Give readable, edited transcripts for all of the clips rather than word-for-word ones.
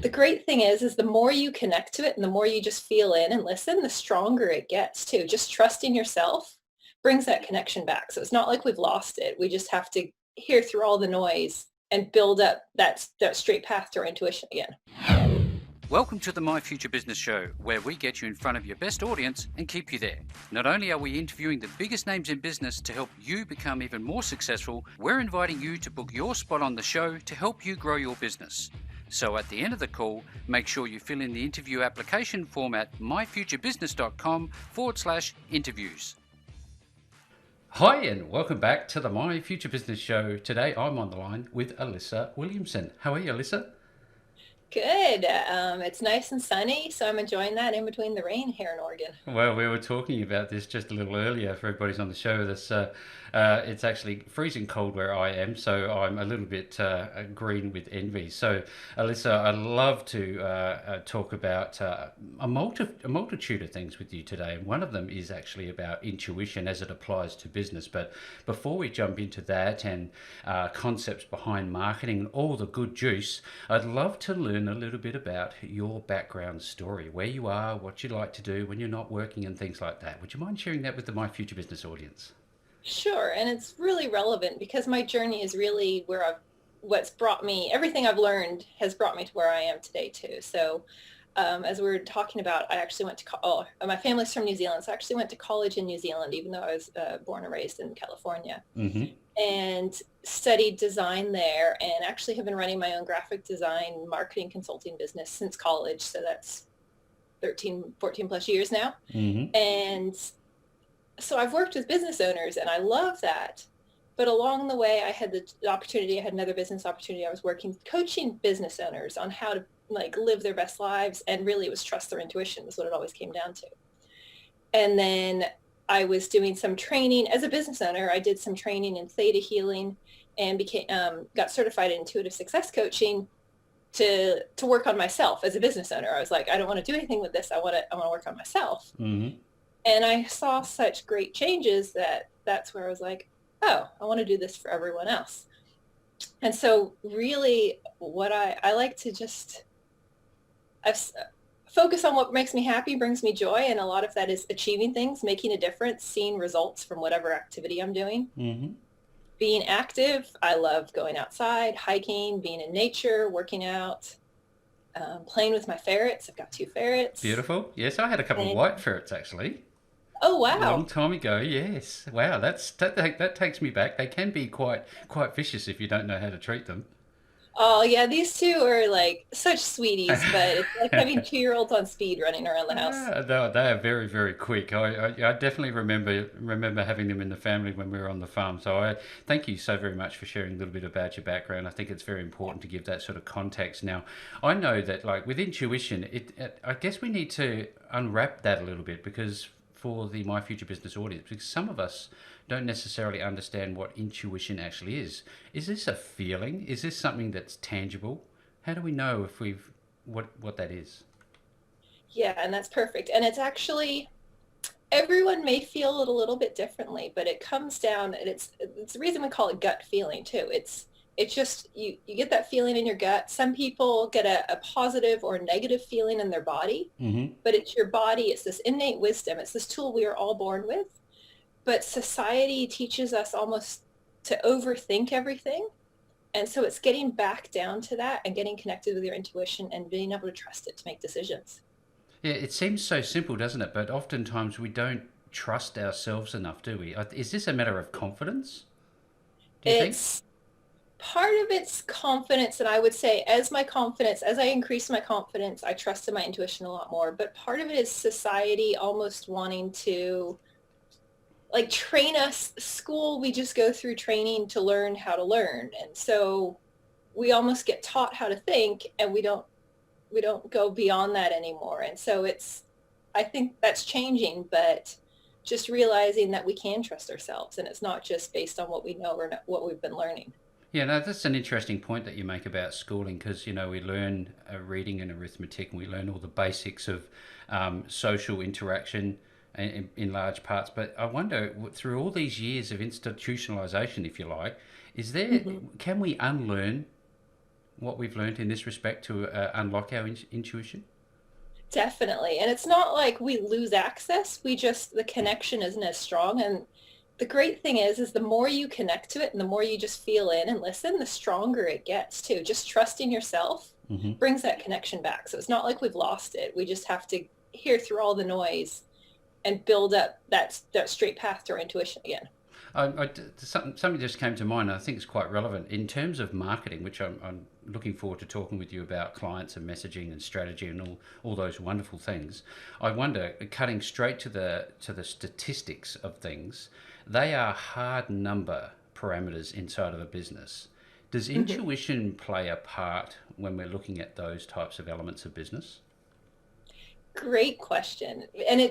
the great thing is the more you connect to it and the more you just feel in and listen, the stronger it gets too. Just trusting yourself brings that connection back. So it's not like we've lost it. We just have to hear through all the noise and build up that straight path to our intuition again. Welcome to the My Future Business Show, where we get you in front of your best audience and keep you there. Not only are we interviewing the biggest names in business to help you become even more successful, we're inviting you to book your spot on the show to help you grow your business. So at the end of the call, make sure you fill in the interview application form at myfuturebusiness.com/interviews. Hi, and welcome back to the My Future Business Show. Today I'm on the line with Alyssa Williamson. How are you, Alyssa? Good. It's nice and sunny, so I'm enjoying that in between the rain here in Oregon. Well, we were talking about this just a little earlier for everybody's on the show. It's actually freezing cold where I am, so I'm a little bit green with envy. So, Alyssa, I'd love to talk about a multitude of things with you today. And one of them is actually about intuition as it applies to business. But before we jump into that and concepts behind marketing and all the good juice, I'd love to learn a little bit about your background story, where you are, what you like to do when you're not working and things like that. Would you mind sharing that with the My Future Business audience? Sure, and it's really relevant because my journey is really what's brought me, everything I've learned has brought me to where I am today too. So as we were talking about, I actually went to, my family's from New Zealand, so I actually went to college in New Zealand, even though I was born and raised in California, and studied design there, and actually have been running my own graphic design marketing consulting business since college. So that's 13, 14 plus years now. And so I've worked with business owners and I love that. But along the way, I had the opportunity, I had another business opportunity. I was coaching business owners on how to live their best lives. And really it was trust their intuition is what it always came down to. And then I was doing some training as a business owner. I did some training in theta healing and got certified in intuitive success coaching to work on myself as a business owner. I was like, I don't want to do anything with this. I want to work on myself. And I saw such great changes that's where I was like, oh, I want to do this for everyone else. And so really what I like to just focus on what makes me happy, brings me joy. And a lot of that is achieving things, making a difference, seeing results from whatever activity I'm doing. Being active. I love going outside, hiking, being in nature, working out, playing with my ferrets. I've got 2 ferrets. Beautiful. Yes, I had a couple of white ferrets actually. Oh, wow. A long time ago, yes. Wow, that takes me back. They can be quite vicious if you don't know how to treat them. Oh, yeah, these 2 are such sweeties, but it's like having 2-year-olds on speed running around the house. They are very, very quick. I definitely remember having them in the family when we were on the farm. So I thank you so very much for sharing a little bit about your background. I think it's very important to give that sort of context. Now, I know that with intuition, I guess we need to unwrap that a little bit because for the My Future Business audience, because some of us don't necessarily understand what intuition actually is. Is this a feeling? Is this something that's tangible? How do we know if what that is? Yeah, and that's perfect. And it's actually, everyone may feel it a little bit differently, but it comes down, and it's the reason we call it gut feeling too. It's just, you get that feeling in your gut. Some people get a positive or negative feeling in their body, but it's your body. It's this innate wisdom. It's this tool we are all born with. But society teaches us almost to overthink everything. And so it's getting back down to that and getting connected with your intuition and being able to trust it to make decisions. Yeah, it seems so simple, doesn't it? But oftentimes we don't trust ourselves enough, do we? Is this a matter of confidence? Do you think? Part of it's confidence, and I would say as I increase my confidence, I trusted my intuition a lot more. But part of it is society almost wanting to train us. School, we just go through training to learn how to learn. And so we almost get taught how to think, and we don't go beyond that anymore. And so I think that's changing, but just realizing that we can trust ourselves and it's not just based on what we know or what we've been learning. Yeah, no, that's an interesting point that you make about schooling because, we learn reading and arithmetic and we learn all the basics of social interaction in large parts. But I wonder, through all these years of institutionalization, if you like, can we unlearn what we've learned in this respect to unlock our intuition? Definitely. And it's not like we lose access. We just, the connection isn't as strong. And the great thing is the more you connect to it and the more you just feel in and listen, the stronger it gets too. Just trusting yourself Hmm. brings that connection back. So it's not like we've lost it. We just have to hear through all the noise and build up that straight path to our intuition again. Something just came to mind. I think it's quite relevant in terms of marketing, which I'm looking forward to talking with you about clients and messaging and strategy and all those wonderful things. I wonder, cutting straight to the statistics of things, they are hard number parameters inside of a business. Does Mhm. intuition play a part when we're looking at those types of elements of business? Great question. And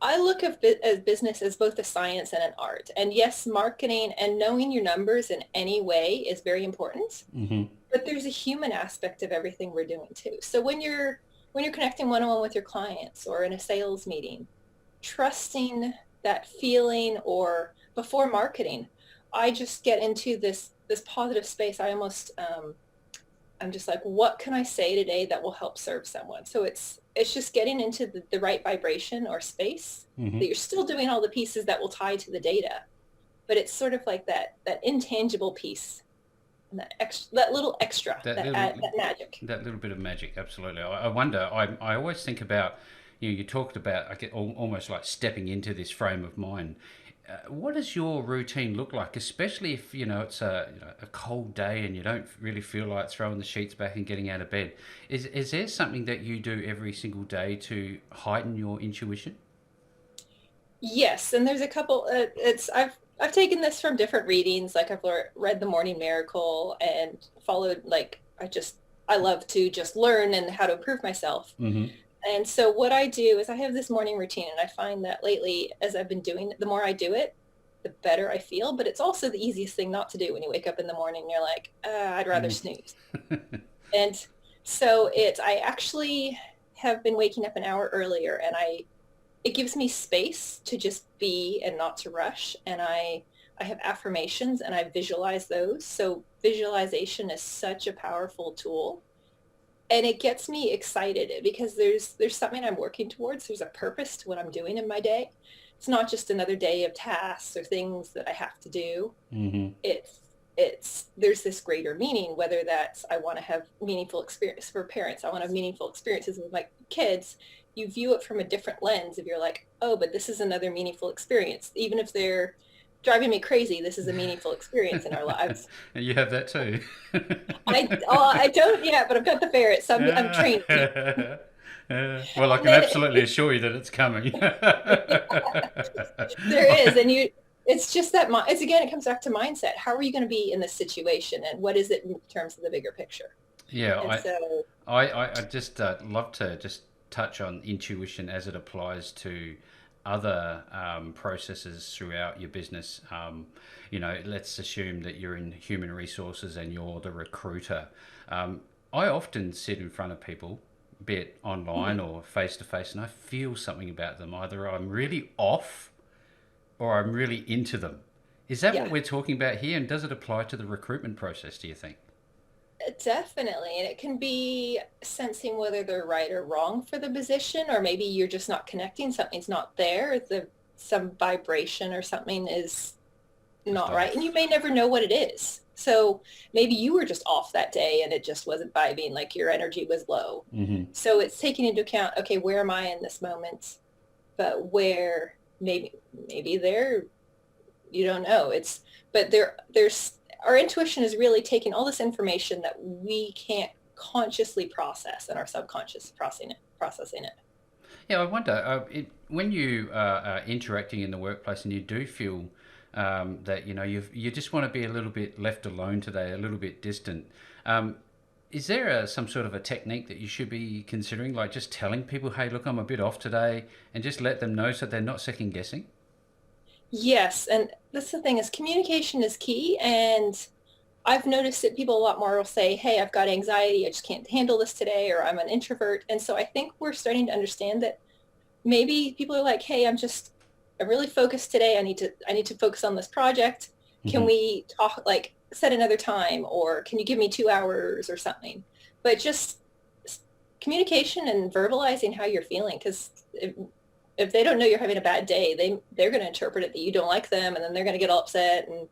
I look at business as both a science and an art. And yes, marketing and knowing your numbers in any way is very important, Hmm. but there's a human aspect of everything we're doing too. So when you're connecting one-on-one with your clients or in a sales meeting, trusting that feeling or before marketing, I just get into this positive space. I'm just like, what can I say today that will help serve someone? So it's just getting into the right vibration or space Hmm. that you're still doing all the pieces that will tie to the data, but it's sort of like that intangible piece, and that little extra, That little that magic. that little bit of magic, absolutely. I wonder. I always think about, you talked about, I get almost like stepping into this frame of mind. What does your routine look like, especially if it's a cold day and you don't really feel like throwing the sheets back and getting out of bed? Is there something that you do every single day to heighten your intuition? Yes, and there's a couple. I've taken this from different readings. Like read The Morning Miracle and followed. I love to just learn and how to improve myself. Hmm. And so what I do is I have this morning routine, and I find that lately, as I've been doing it, the more I do it, the better I feel. But it's also the easiest thing not to do when you wake up in the morning. And you're like, I'd rather Mm. snooze. And so I actually have been waking up an hour earlier, and it gives me space to just be and not to rush. And I have affirmations and I visualize those. So visualization is such a powerful tool, and it gets me excited because there's something I'm working towards. There's a purpose to what I'm doing in my day. It's not just another day of tasks or things that I have to do. Hmm. It's there's this greater meaning, whether that's I want to have meaningful experience for parents, I want to have meaningful experiences with my kids. You view it from a different lens if you're like, oh, but this is another meaningful experience. Even if they're driving me crazy, this is a meaningful experience in our lives. You have that too. I don't yet, but I've got the ferret, so I'm training. Well, I And can then absolutely assure you that it's coming. there is, and it's just that it's again, it comes back to mindset. How are you going to be in this situation, and what is it in terms of the bigger picture? Yeah, And so, I just love to just touch on intuition as it applies to other processes throughout your business. Let's assume that you're in human resources and you're the recruiter. Um, I often sit in front of people, be it online mhm, or face to face, and I feel something about them. Either I'm really off or I'm really into them. Is that what yeah. we're talking about here? And does it apply to the recruitment process, do you think? Definitely. And it can be sensing whether they're right or wrong for the position, or maybe you're just not connecting. Something's not there. Some vibration or something is Just not right. And you off. may never know what it is. So maybe you were just off that day and it just wasn't vibing, like your energy was low. Hmm. So it's taking into account, okay, where am I in this moment? But where maybe there, you don't know. But there's our intuition is really taking all this information that we can't consciously process, and our subconscious processing it. Yeah, I wonder when you are interacting in the workplace and you do feel that you just want to be a little bit left alone today, a little bit distant. Um, is there some sort of a technique that you should be considering, like just telling people, "Hey, look, I'm a bit off today," and just let them know so they're not second guessing? Yes, and that's the thing is communication is key. And I've noticed that people a lot more will say, hey, I've got anxiety, I just can't handle this today, or I'm an introvert. And so I think we're starting to understand that maybe people are like, hey, I'm really focused today. I need to focus on this project. Can Hmm. we talk, like set another time, or can you give me 2 hours or something? But just communication and verbalizing how you're feeling, because if they don't know you're having a bad day, they're going to interpret it that you don't like them, and then they're going to get all upset, and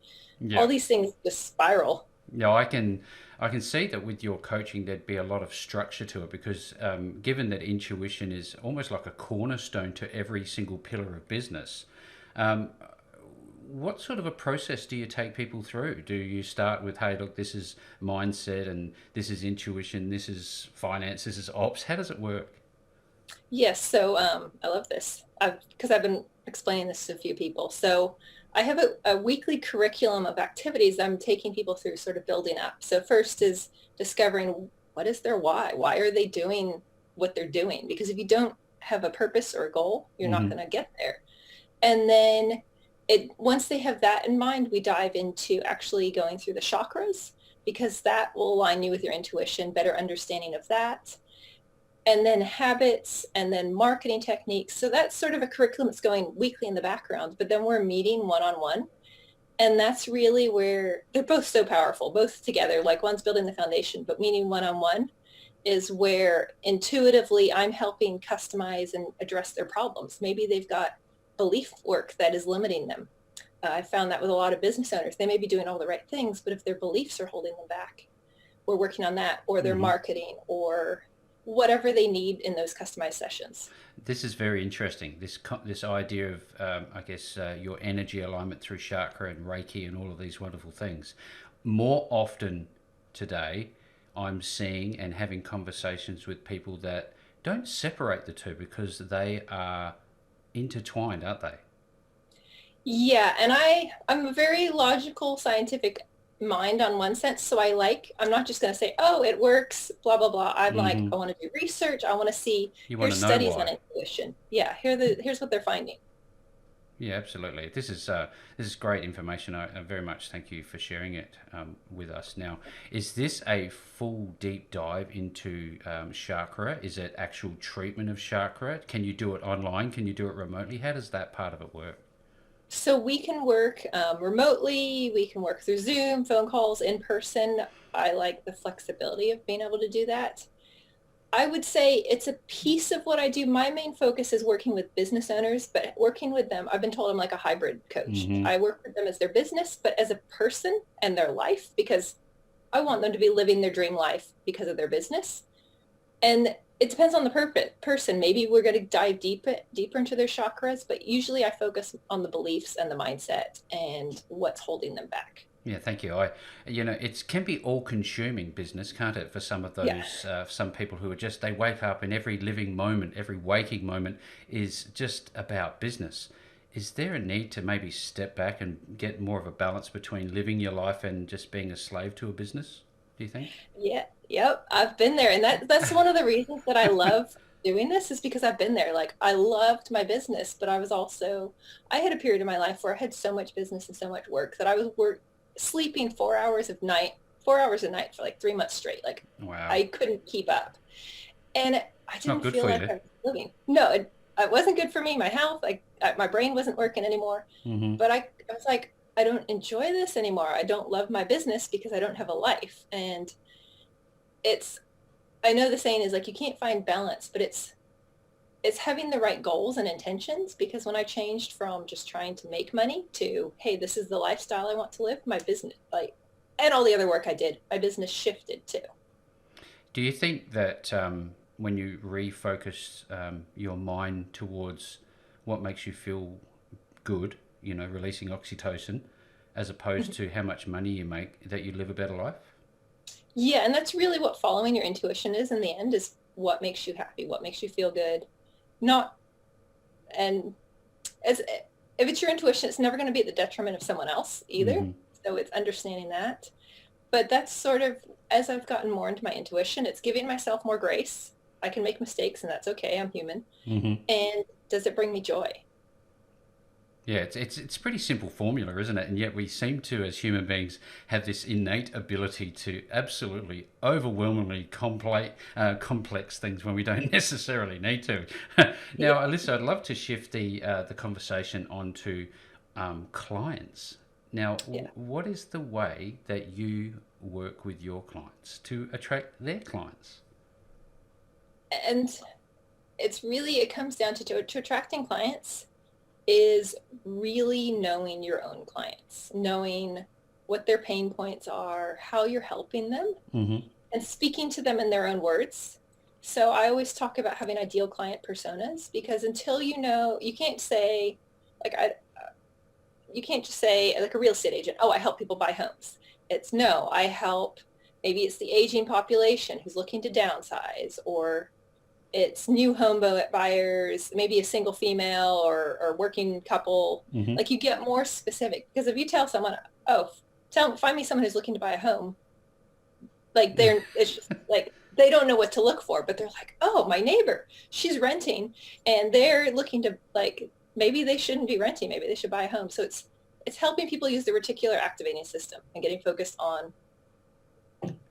all Yeah. these things just spiral. Yeah, I can see that with your coaching there'd be a lot of structure to it because given that intuition is almost like a cornerstone to every single pillar of business, um, what sort of a process do you take people through? Do you start with, hey, look, this is mindset and this is intuition, this is finance, this is ops? How does it work? Yes, so I love this because I've been explaining this to a few people. So I have a weekly curriculum of activities I'm taking people through, sort of building up. So first is discovering what is their why? Why are they doing what they're doing? Because if you don't have a purpose or a goal, you're not Hmm. going to get there. And then once they have that in mind, we dive into actually going through the chakras, because that will align you with your intuition, better understanding of that, and then habits, and then marketing techniques. So that's sort of a curriculum that's going weekly in the background, but then we're meeting one-on-one. And that's really where they're both so powerful, both together. Like one's building the foundation, but meeting one-on-one is where intuitively I'm helping customize and address their problems. Maybe they've got belief work that is limiting them. I found that with a lot of business owners. They may be doing all the right things, but if their beliefs are holding them back, we're working on that, or their Hmm. marketing, or whatever they need in those customized sessions. This is very interesting. This idea of, I guess, your energy alignment through chakra and Reiki and all of these wonderful things. More often today, I'm seeing and having conversations with people that don't separate the two because they are intertwined, aren't they? Yeah, and I'm a very logical, scientific mind on one sense. So I'm not just going to say, oh, it works, blah, blah, blah. I'm like, Hmm. I want to do research. I want to see, You want here's to know studies why? on intuition. Yeah, here's what they're finding. Yeah, absolutely. This is great information. I very much thank you for sharing it with us. Now, is this a full deep dive into chakra? Is it actual treatment of chakra? Can you do it online? Can you do it remotely? How does that part of it work? So we can work remotely. We can work through Zoom, phone calls, in person. I like the flexibility of being able to do that. I would say it's a piece of what I do. My main focus is working with business owners, but working with them, I've been told I'm like a hybrid coach. Hmm. I work with them as their business, but as a person and their life, because I want them to be living their dream life because of their business. And it depends on the person. Maybe we're going to dive deeper into their chakras, but usually I focus on the beliefs and the mindset and what's holding them back. Yeah, thank you. It can be all-consuming business, can't it? For some of Yeah. those, some people who are just they wake up and every living moment, every waking moment is just about business. Is there a need to maybe step back and get more of a balance between living your life and just being a slave to a business? Do you think? Yeah, yep. I've been there. And that's one of the reasons that I love doing this, is because I've been there. Like I loved my business, but I had a period in my life where I had so much business and so much work that I was sleeping 4 hours a night for like 3 months straight. Like Wow, I couldn't keep up. And I it's not didn't good feel for you. like I was living. No, it wasn't good for me. My health, my brain wasn't working anymore. Hmm. But I was like, I don't enjoy this anymore. I don't love my business because I don't have a life. And it's I know the saying is like you can't find balance, but it's having the right goals and intentions, because when I changed from just trying to make money to, hey, this is the lifestyle I want to live, my business, like, and all the other work I did, my business shifted too. Do you think that when you refocus your mind towards what makes you feel good, releasing oxytocin, as opposed to how much money you make, that you live a better life? Yeah, and that's really what following your intuition is in the end, is what makes you happy, what makes you feel good. Not and as If it's your intuition, it's never going to be at the detriment of someone else either. Hmm. So it's understanding that. But that's sort of, as I've gotten more into my intuition, it's giving myself more grace. I can make mistakes and that's okay. I'm human. Hmm. And does it bring me joy? Yeah, it's a pretty simple formula, isn't it? And yet we seem to, as human beings, have this innate ability to absolutely overwhelmingly complex things when we don't necessarily need to. Now, Yeah. Alyssa, I'd love to shift the conversation onto clients. Now, Yeah. what is the way that you work with your clients to attract their clients? And it's really, it comes down to attracting clients is really knowing your own clients, knowing what their pain points are, how you're helping them, Mm-hmm. and speaking to them in their own words. So I always talk about having ideal client personas, because until you know, you can't say, like, you can't just say, like a real estate agent, oh, I help people buy homes. It's no, I help, maybe it's the aging population who's looking to downsize, or it's new home buyers, maybe a single female or working couple. Mm-hmm. Like, you get more specific, because if you tell someone, oh, find me someone who's looking to buy a home, like, it's just like, they don't know what to look for, but they're like, oh, my neighbor, she's renting and they're looking to, like, maybe they shouldn't be renting, maybe they should buy a home. So it's helping people use the reticular activating system and getting focused on,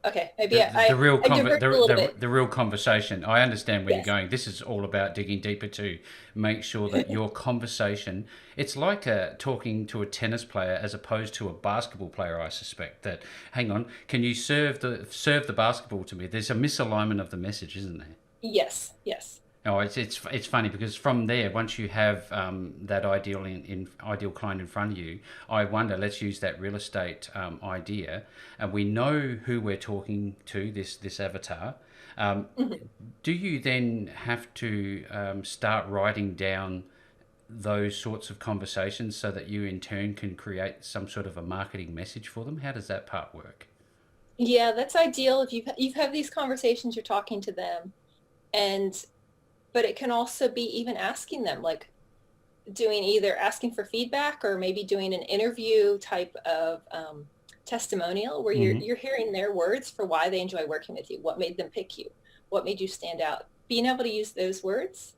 okay, maybe The real I diverged a little bit. the real conversation. I understand where you're Yes. going. This is all about digging deeper to make sure that your conversation. It's like talking to a tennis player as opposed to a basketball player. I suspect that. Hang on, can you serve the basketball to me? There's a misalignment of the message, isn't there? Yes, yes. Oh, it's funny because from there, once you have that ideal client in front of you, I wonder. Let's use that real estate idea, and we know who we're talking to. This avatar. Um, Mhm. do you then have to start writing down those sorts of conversations so that you in turn can create some sort of a marketing message for them? How does that part work? Yeah, that's ideal if you've had these conversations, you're talking to them, and but it can also be even asking them, like, doing, either asking for feedback or maybe doing an interview type of testimonial, where you're Mm-hmm. you're hearing their words for why they enjoy working with you, what made them pick you, what made you stand out. Being able to use those words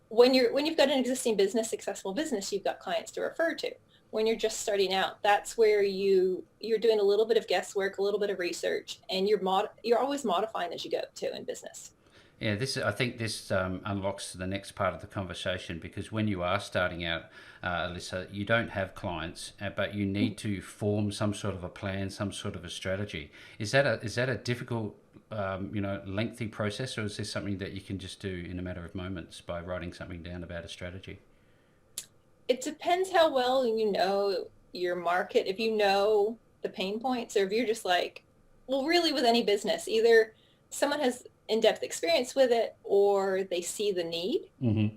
when you've got an existing business, successful business, you've got clients to refer to. When you're just starting out, that's where you're doing a little bit of guesswork, a little bit of research, and you're always modifying as you go too in business. Yeah, I think this unlocks the next part of the conversation because when you are starting out, Alyssa, you don't have clients, but you need to form some sort of a plan, some sort of a strategy. Is that a difficult, lengthy process, or is this something that you can just do in a matter of moments by writing something down about a strategy? It depends how well you know your market. If you know the pain points, or if you're just like, well, really with any business, either someone has in-depth experience with it or they see the need. Mm-hmm.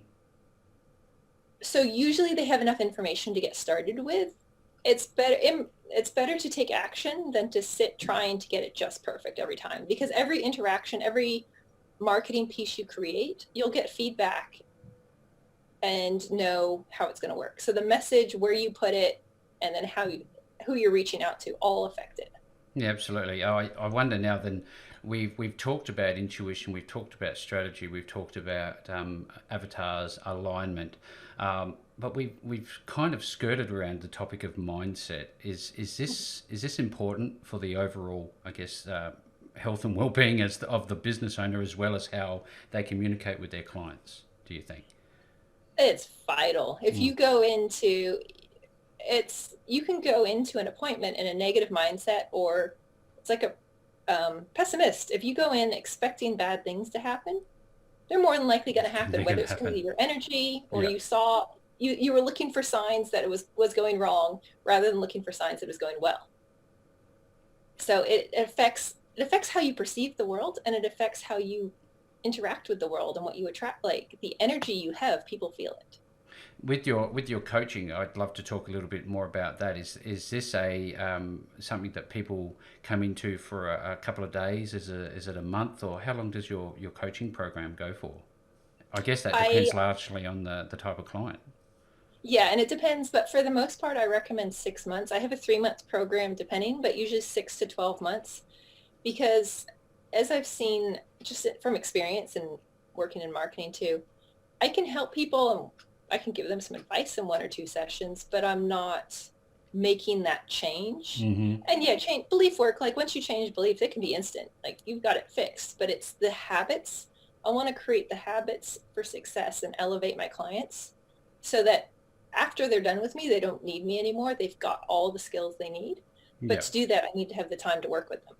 So usually they have enough information to get started with. It's better to take action than to sit trying to get it just perfect every time, because every interaction, every marketing piece you create, you'll get feedback and know how it's going to work. So the message, where you put it, and then who you're reaching out to, all affect it. Yeah, absolutely. I wonder now. Then we've talked about intuition, we've talked about strategy, we've talked about avatars, alignment, but we've kind of skirted around the topic of mindset. Is this important for the overall, I guess, health and well-being of the business owner as well as how they communicate with their clients? Do you think? It's vital. If Mm. you go into you can go into an appointment in a negative mindset, or it's like a pessimist. If you go in expecting bad things to happen, they're more than likely going to happen, They're going whether to it's because happen. of your energy, or Yeah. you were looking for signs that it was going wrong rather than looking for signs that it was going well. So it affects how you perceive the world, and it affects how you interact with the world and what you attract. Like, the energy you have, people feel it. With your coaching, I'd love to talk a little bit more about that. Is this a something that people come into for a couple of days? Is it a month, or how long does your coaching program go for? I guess that I depends largely on the type of client. Yeah, and it depends, but for the most part, I recommend 6 months. I have a 3 month program depending, but usually 6 to 12 months, because as I've seen just from experience and working in marketing too, I can help people and I can give them some advice in 1 or 2 sessions, but I'm not making that change. Mm-hmm. And yeah, change belief work. Like, once you change beliefs, it can be instant. Like, you've got it fixed, but it's the habits. I want to create the habits for success and elevate my clients so that after they're done with me, they don't need me anymore. They've got all the skills they need. But Yeah. to do that, I need to have the time to work with them.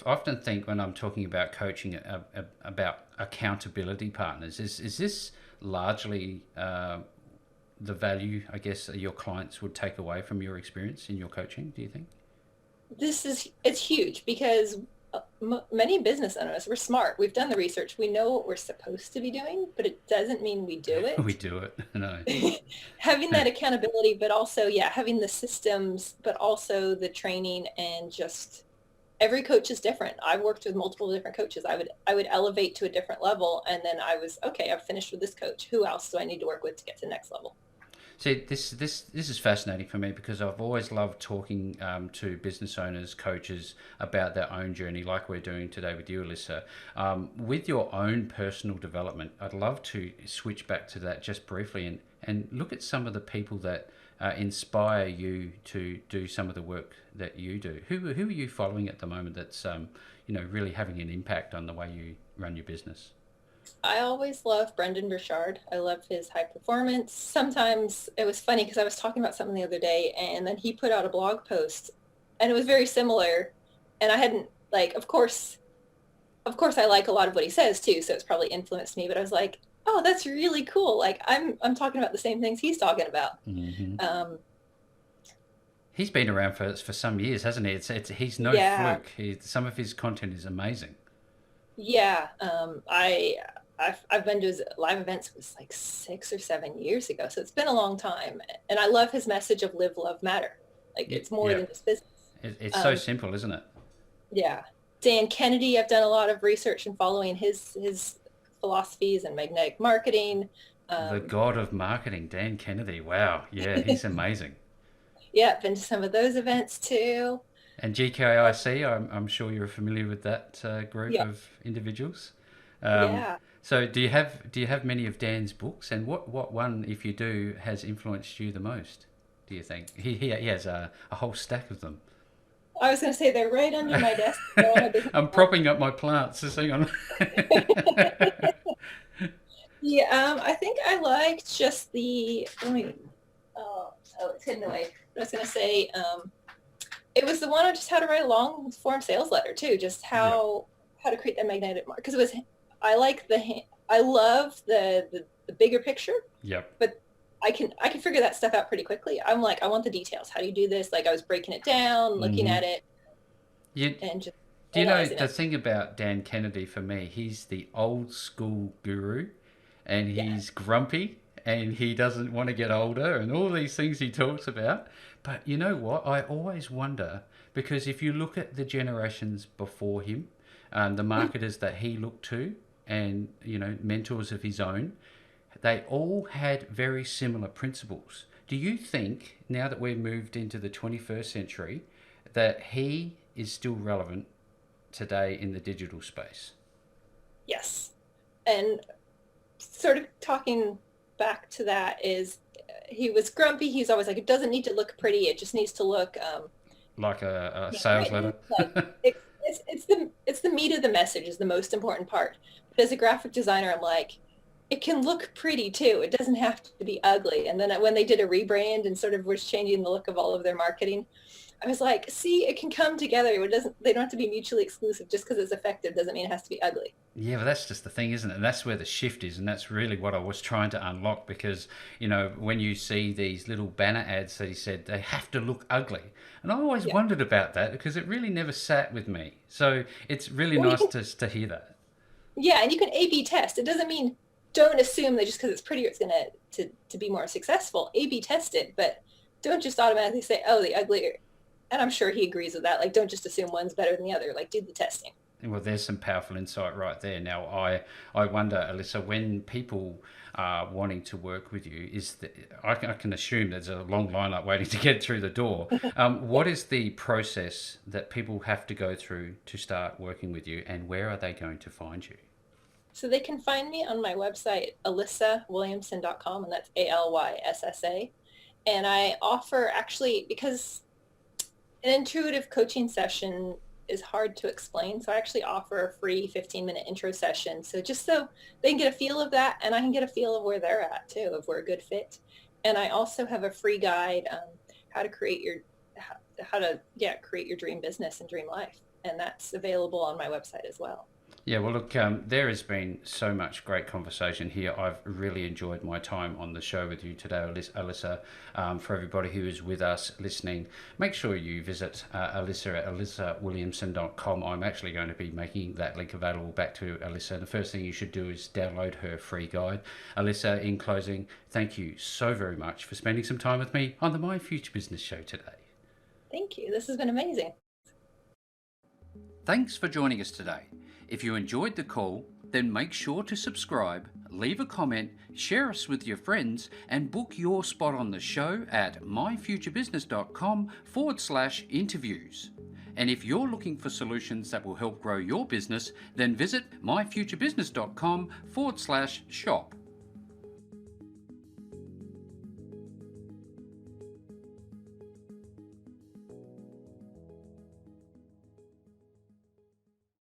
Often think when I'm talking about coaching about accountability partners, is this largely the value, I guess, your clients would take away from your experience in your coaching, do you think? It's huge because many business owners, we're smart. We've done the research. We know what we're supposed to be doing, but it doesn't mean we do We it. do it. No. Having that accountability, but also, yeah, having the systems, but also the training, and just every coach is different. I've worked with multiple different coaches. I would elevate to a different level, and then I was, okay, I've finished with this coach. Who else do I need to work with to get to the next level? See, this is fascinating for me because I've always loved talking to business owners, coaches about their own journey, like we're doing today with you, Alyssa. With your own personal development, I'd love to switch back to that just briefly and look at some of the people that inspire you to do some of the work that you do. Who are you following at the moment that's really having an impact on the way you run your business? I always love Brendan Burchard. I love his high performance. Sometimes it was funny because I was talking about something the other day, and then he put out a blog post and it was very similar. And I hadn't, like, of course I like a lot of what he says too, so it's probably influenced me, but I was like, oh, that's really cool. Like I'm talking about the same things he's talking about. Hmm. Um, He's been around for some years, hasn't he? He's no yeah, fluke. Some of his content is amazing. yeah. I've been to his live events. It was like 6 or 7 years ago, so it's been a long time. And I love his message of live, love, matter. Like it's more Yeah, than just business. it's so Um, simple, isn't it? yeah, Dan Kennedy. I've done a lot of research and following his philosophies and magnetic marketing. The Um, god of marketing, Dan Kennedy. Wow, yeah, he's amazing. yeah, been to some of those events too. And GKIC, I'm sure you're familiar with that group Yeah, of individuals. Um, yeah. so do you have many of Dan's books, and what one, if you do, has influenced you the most? Do you think he has a whole stack of them? I was going to say they're right under my desk. They're on my business I'm card. propping up my plants. Just hang on. Yeah, I think I liked just the. Let me. Oh, it's hidden away. I was going to say, it was the one on just how to write a long form sales letter too. Just Yep. how to create that magnetic mark. Because it was, I like I love the bigger picture, Yep. but I can figure that stuff out pretty quickly. I'm like, I want the details. How do you do this? Like I was breaking it down, looking Hmm. at it, You and just Do you know analyzing the it. thing about Dan Kennedy for me? He's the old school guru, and Yeah. he's grumpy and he doesn't want to get older and all these things he talks about. But you know what? I always wonder because if you look at the generations before him, the marketers that he looked to, and mentors of his own, they all had very similar principles. Do you think now that we've moved into the 21st century that he is still relevant today in the digital space? Yes. And sort of talking back to that is he was grumpy. He's always like, it doesn't need to look pretty. It just needs to look Like a sales written. letter? Like it's the meat of the message is the most important part. But as a graphic designer, I'm like, it can look pretty too. It doesn't have to be ugly. And then when they did a rebrand and sort of was changing the look of all of their marketing, I was like, see, it can come together. They don't have to be mutually exclusive. Just because it's effective doesn't mean it has to be ugly. Yeah, but that's just the thing, isn't it? And that's where the shift is, and that's really what I was trying to unlock because, when you see these little banner ads that he said they have to look ugly. And I always Yeah. wondered about that because it really never sat with me. So it's really Well, you nice can, to hear that. yeah, and you can A/B test. It doesn't mean don't assume that just because it's prettier, it's gonna to be more successful. A/B test it, but don't just automatically say, oh, the uglier. And I'm sure he agrees with that. Like, don't just assume one's better than the other. Like, do the testing. Well, there's some powerful insight right there. Now, I wonder, Alyssa, when people are wanting to work with you, I can assume there's a long lineup waiting to get through the door. Yeah. What is the process that people have to go through to start working with you, and where are they going to find you? So they can find me on my website, alyssawilliamson.com, and that's ALYSSA. And I offer actually, because an intuitive coaching session is hard to explain. So I actually offer a free 15-minute intro session. So just so they can get a feel of that and I can get a feel of where they're at too, if we're a good fit. And I also have a free guide, how to create your how to create your dream business and dream life, and that's available on my website as well. Yeah, well, look, there has been so much great conversation here. I've really enjoyed my time on the show with you today, Alyssa. For everybody who is with us listening, make sure you visit Alyssa at alyssawilliamson.com. I'm actually going to be making that link available back to Alyssa. The first thing you should do is download her free guide. Alyssa, in closing, thank you so very much for spending some time with me on the My Future Business show today. Thank you. This has been amazing. Thanks for joining us today. If you enjoyed the call, then make sure to subscribe, leave a comment, share us with your friends, and book your spot on the show at myfuturebusiness.com/interviews. And if you're looking for solutions that will help grow your business, then visit myfuturebusiness.com/shop.